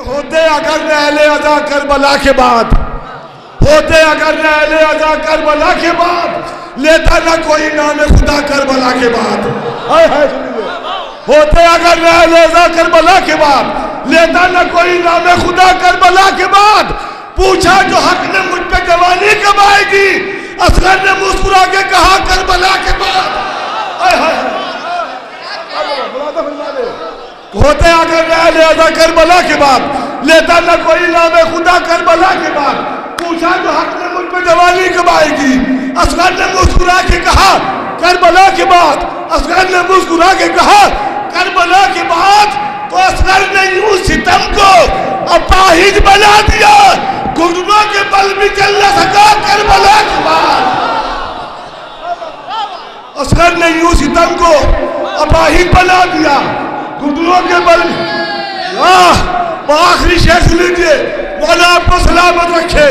ہوتے اگر نہ اہل عزا کربلا کے بعد، ہوتے اگر نہ اہل عزا کربلا کے بعد، لیتا نہ کوئی نام خدا کربلا کے بعد. ہوتے اگر نہ اہل عزا کربلا کے بعد، لیتا نہ کوئی نام خدا کربلا کے بعد. پوچھا جو حق نے مجھ پہ جوانی کب آئے گی، اصغر نے مسکرا کے کہا کربلا کے بعد. ہوتے اگر نہ اہل عزا کربلا کے بعد، لیتا نہ کوئی نام خدا کربلا کے بعد. پوچھا جو حق نے مجھ پہ جوانی کب آئے گی، اصغر نے مسکرا کے کہا کربلا کے بعد. اصغر نے مسکرا کے کہا کربلا کے بعد. تو اصغر نے یوں ستم کو اپاہج بنا دیا، گھٹنوں کے بل بھی چل نہ سکا کربلا کے بعد. اصغر نے یوں ستم کو اپاہج بنا دیا، گھٹنوں کے بل. آخری شیخ لیجئے، مولا آپ کو سلامت رکھے،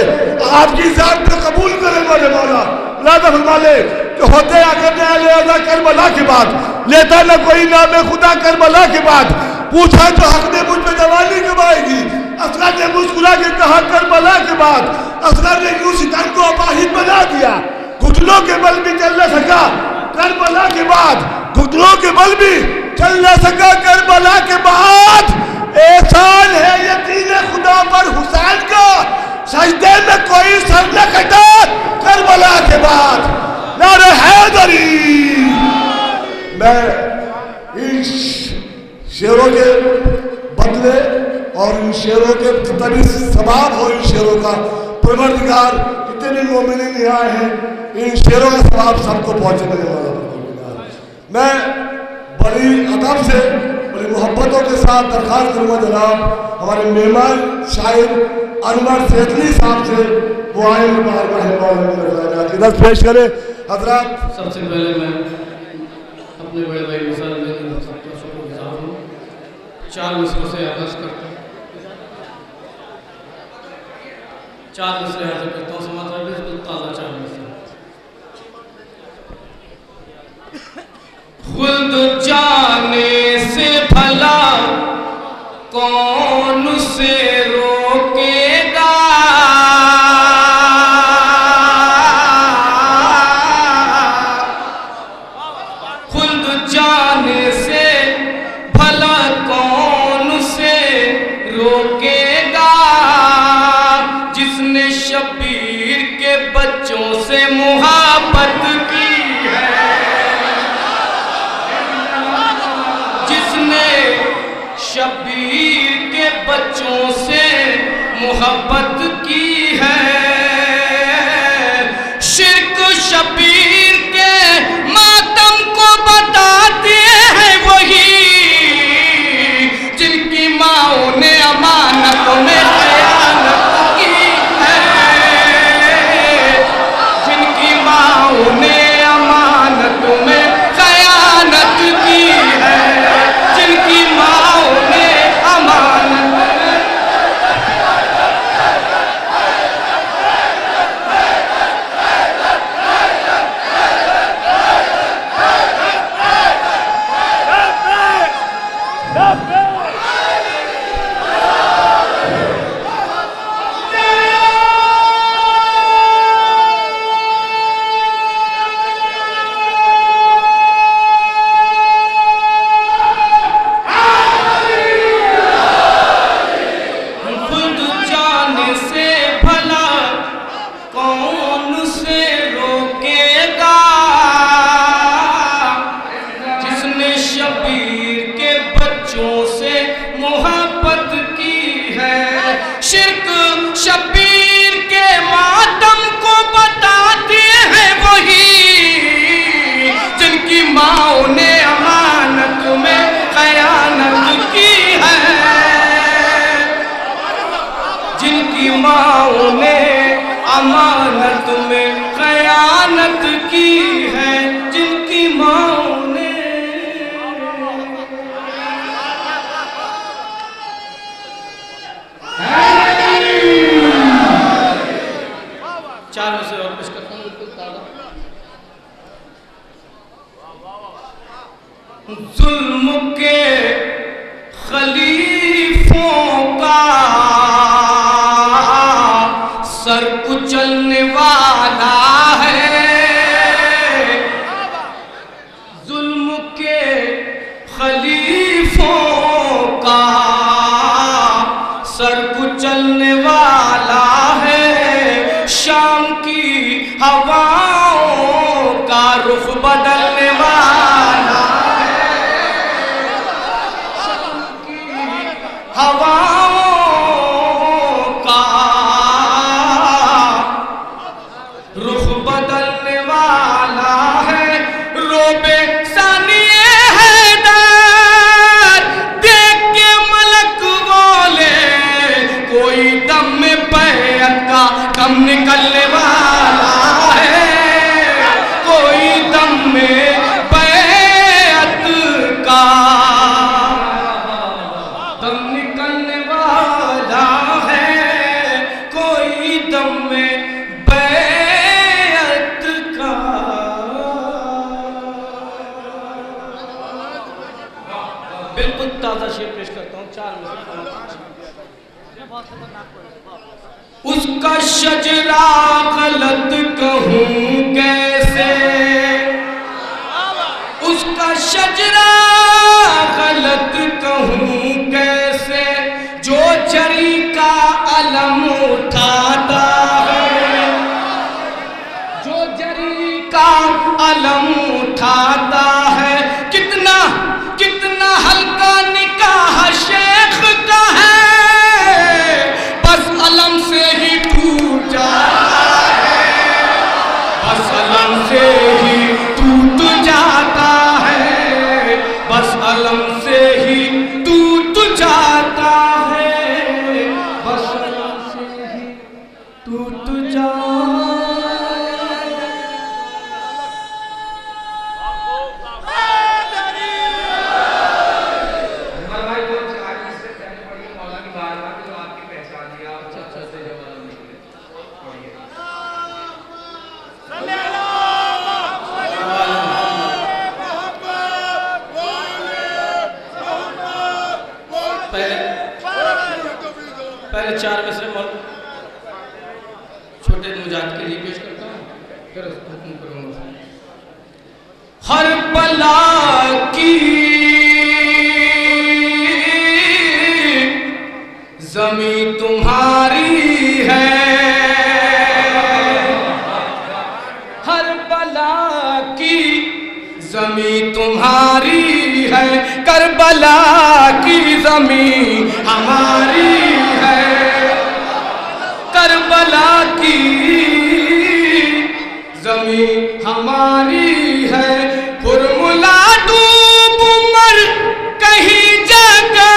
آپ کی ذات کو قبول کرے. مولا لادہ فرما لے کہ ہوتے اگر نہ اہل عزا کربلا کے بعد، لیتا نہ کوئی نام خدا کربلا کے بعد. پوچھا جو حق نے مجھ پہ جوانی کب آئے گی، اصغر نے مسکرا کے کہا کربلا کے بعد. اصغر نے یوں ستم کو اپاہج بنا دیا، گھٹنوں کے بل بھی چل نہ سکا کربلا کے بعد. گھٹنوں کے بل بھی چل نہ سکا کربلا کے بعد. احسان ہے یقین خدا پر حسین کا، سجدے میں کوئی سر نہ کٹا کربلا کے بعد. نعرہ حیدری. میں ان شیروں کے بدلے اور ان شیروں کے جتنے ثواب ہو، ان شیروں کا پروردگار جتنے بھی مومنین یہاں ہیں، ان شیروں کا ثواب سب کو پہنچنے والا. میں بڑی ادب سے، بڑی محبتوں کے ساتھ درخواست کروں گا جناب ہمارے مہمان شاعر انور سیدلی صاحب سے وہ آئے عقیدت پیش کرے. حضرات سب سے پہلے میں اپنے بڑے بھائی مثال میں سب کا شکر گزار ہوں. 4 مصروں سے آغاز کرتا ہوں، 4 مصرے حاضر کرتا ہوں. سماعت رہے بالکل تازہ 4 مصرے. خود جانے سے بھلا کون اسے روکے گا، خود جانے سے بھلا کون اسے روکے گا. جس نے شبیر کے بچوں سے محبت کی ہے، جس نے شبیر کے بچوں سے محبت کی ہے. شرک شبیر کے ماتم کو بتاتے ہیں وہی جن کی ماؤں نے امانتوں میں خیانت کی ہے، جن کی ماؤں نے امانتوں میں خیانت کی ہے، جن کی ماؤں نے امانت. امانت میں خیانت کی ہے، جن کی ماں نے. چار سے اور پیش کرتا ہوں بالکل تازہ. ظلم کے خلیفوں کا بدلنے والا ہے، شام کی ہواؤں کا رخ بدلنے والا ہے، شام کی ہواؤں کا رخ بدلنے والا ہے، روبے ثانی حیدر دیکھ کے ملک بولے، کوئی دم میں بیعت کا دم نکلنے والا ہے، کوئی دم میں بیعت کا دم نکلنے والا ہے، کوئی دم میں بیعت کا۔ بالکل تازہ شعر پیش کرتا ہوں، 4 میں سے۔ اس کا شجرہ غلط کہوں کیسے، اس کا شجرہ غلط کہوں کیسے، جو جری کا علم اٹھاتا ہے، جو جری کا علم اٹھاتا ہے، کتنا کتنا ہلکا نکاح شیخ کا ہے، بس علم سے ہی ٹوٹ جاتا ہے، بس علم سے ہی ٹوٹ جاتا ہے، بس علم سے ہی ٹوٹ جاتا ہے، بس علم سے ہی ٹوٹ جاتا ہے۔ پہلے 4 میں سے چھوٹے مجاہد کے لیے پیش کرتا ہوں، پھر حکم کروں گا۔ ہر بلا کی زمین تمہاری ہے، ہر بلا کی زمین تمہاری ہے، کربلا کی زمین ہماری ہے، کربلا کی زمین ہماری ہے، فرملا ڈوب مر کہیں جگہ،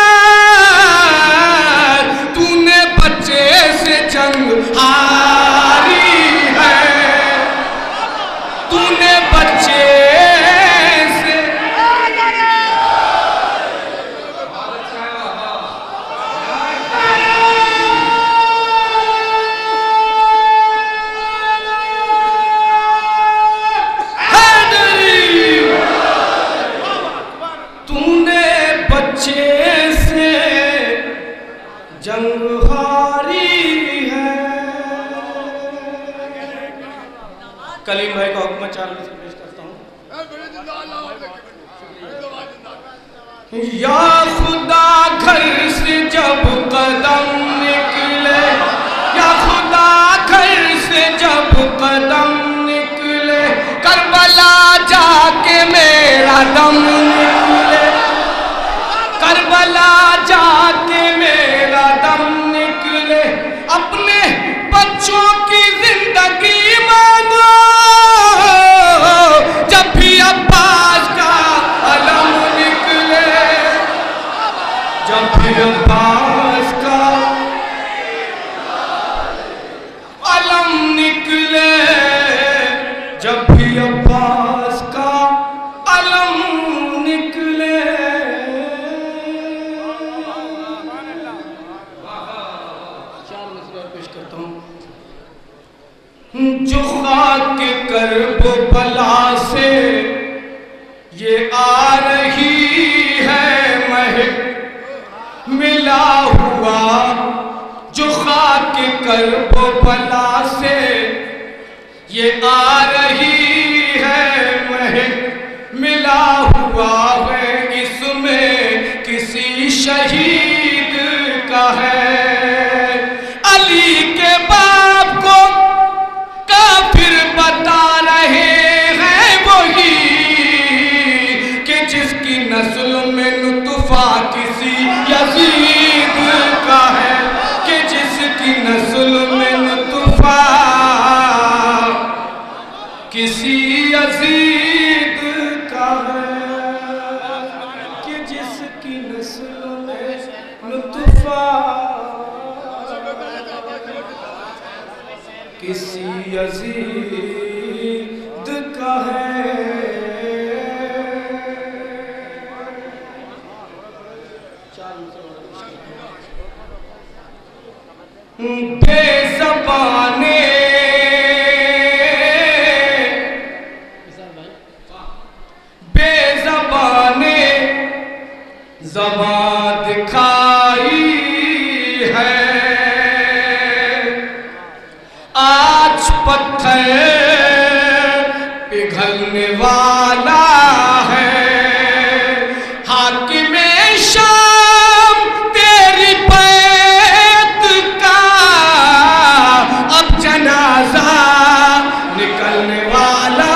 تو نے بچے سے جنگ ہاری ہے، تو نے بچے سے جنگ ہاری ہے۔ کلیم بھائی کا حکم 4 میں سے پیش کرتا ہوں۔ یا خدا گھر سے جب قدم نکلے، یا خدا گھر سے جب قدم نکلے، کربلا جا کے میرا دم نکلے، کربلا جا کے میرا دم نکلے، اپنے بچوں کی زندگی مانگو، جب بھی عباس کا علم نکلے، جب بھی عباس کا علم نکلے، جب بھی عباس کا علم نکلے۔ جو خاک کرب و بلا سے یہ آ رہی ہے مہک ملا ہوا، جو خاک کرب و بلا سے یہ آ رہی ہے مہک ملا ہوا ہے، اس میں کسی شہید کا ہے، اسی یزید کا ہے بے زبانے بے زبانے زبان دکھائی ہے آج پتھر پگھلنے والا ہے حاکم شام تیری بیعت کا اب جنازہ نکلنے والا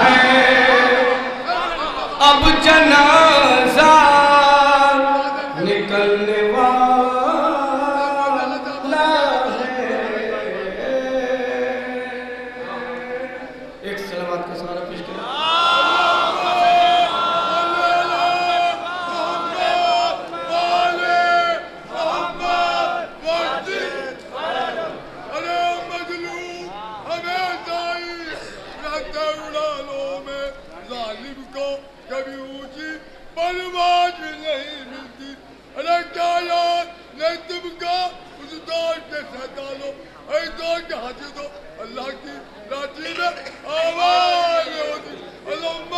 ہے اب جنازہ نکلنے والا ہے ایک صلوات کا سہارا پیش کریں اللہ کی راضی میں آواز ہوتی اللہم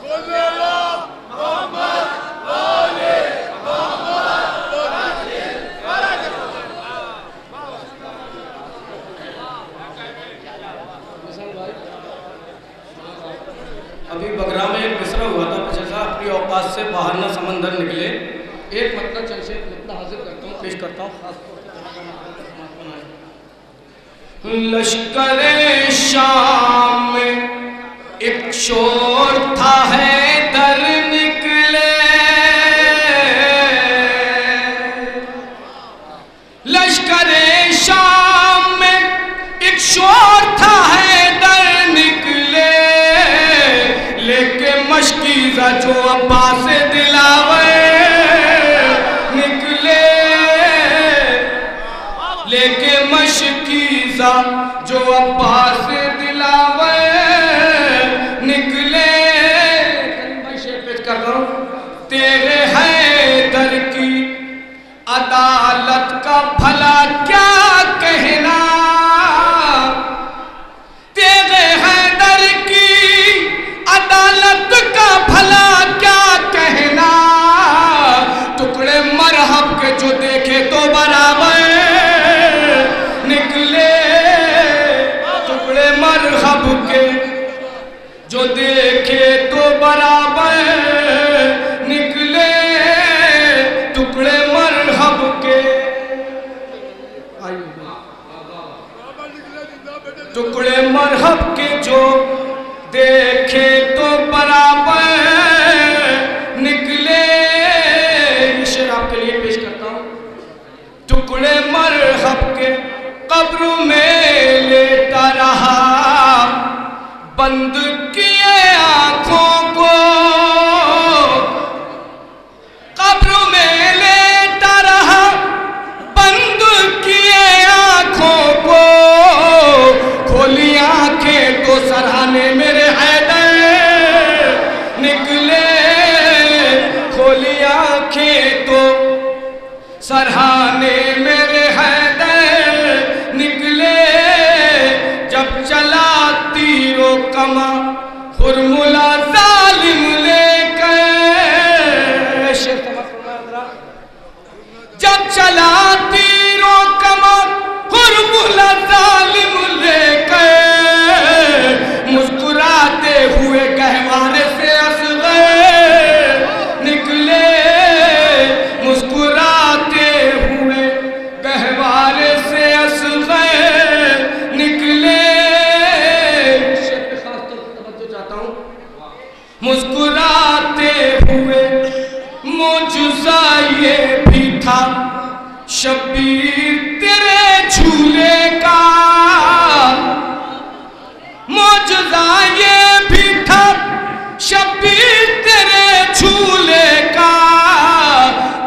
صلی اللہ محمد علی ابھی بگرا میں ایک مصرع ہوا تھا جیسا اپنی اوقات سے باہر نہ سمندر نکلے ایک مطلب چند سے مطلب حاضر کرتا ہوں پیش کرتا ہوں خاص طور سے لشکر شام میں ایک شور تھا حیدر نکلے لشکر شام میں ایک شور تھا حیدر نکلے لے کے مشکیزہ جو عباس دلاوے نکلے لے کے مشکیزہ جو عباس دلاوے نکلے میں شعر پیش کر رہا ہوں تیرے حیدر کی عدالت کا بھلا کیا کہنا تیرے حیدر کی عدالت کا بھلا کیا کہنا ٹکڑے مرحب کے جو دیکھے تو برابر نکلے ٹکڑے مرحب کے جو دیکھے تو برابر نکلے ٹکڑے مرحب کے ٹکڑے مرحب کے جو دیکھے تو برابر نکلے یہ شعر آپ کے لیے پیش کرتا ہوں ٹکڑے مرحب کے قبر میں لیٹا رہا بند کیے آنکھوں کو قبر میں لیٹا رہا بند کیے آنکھوں کو کھولی آنکھیں تو سرہانے میرے حیدر نکلے کھولی آنکھیں تو سرہانے میرے حیدر نکلے جب چلا تیرو کما خرملا ظالم لے کر جب چلا تیرو کما خرملا ظالم لے کر مسکراتے ہوئے گہوارے سے اصغر نکلے مسکراتے ہوئے گہوارے سے اصغر نکلے شعر پہ خاص طور پر توجہ چاہتا ہوں مسکراتے ہوئے معجزہ یہ بھی تھا شبیر تیرے جھولے کا معجزہ یہ بھی تھا شبیر تیرے جھولے کا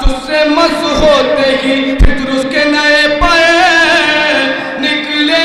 تجھ سے مس ہوتے ہی فطر اس کے نئے پر نکلے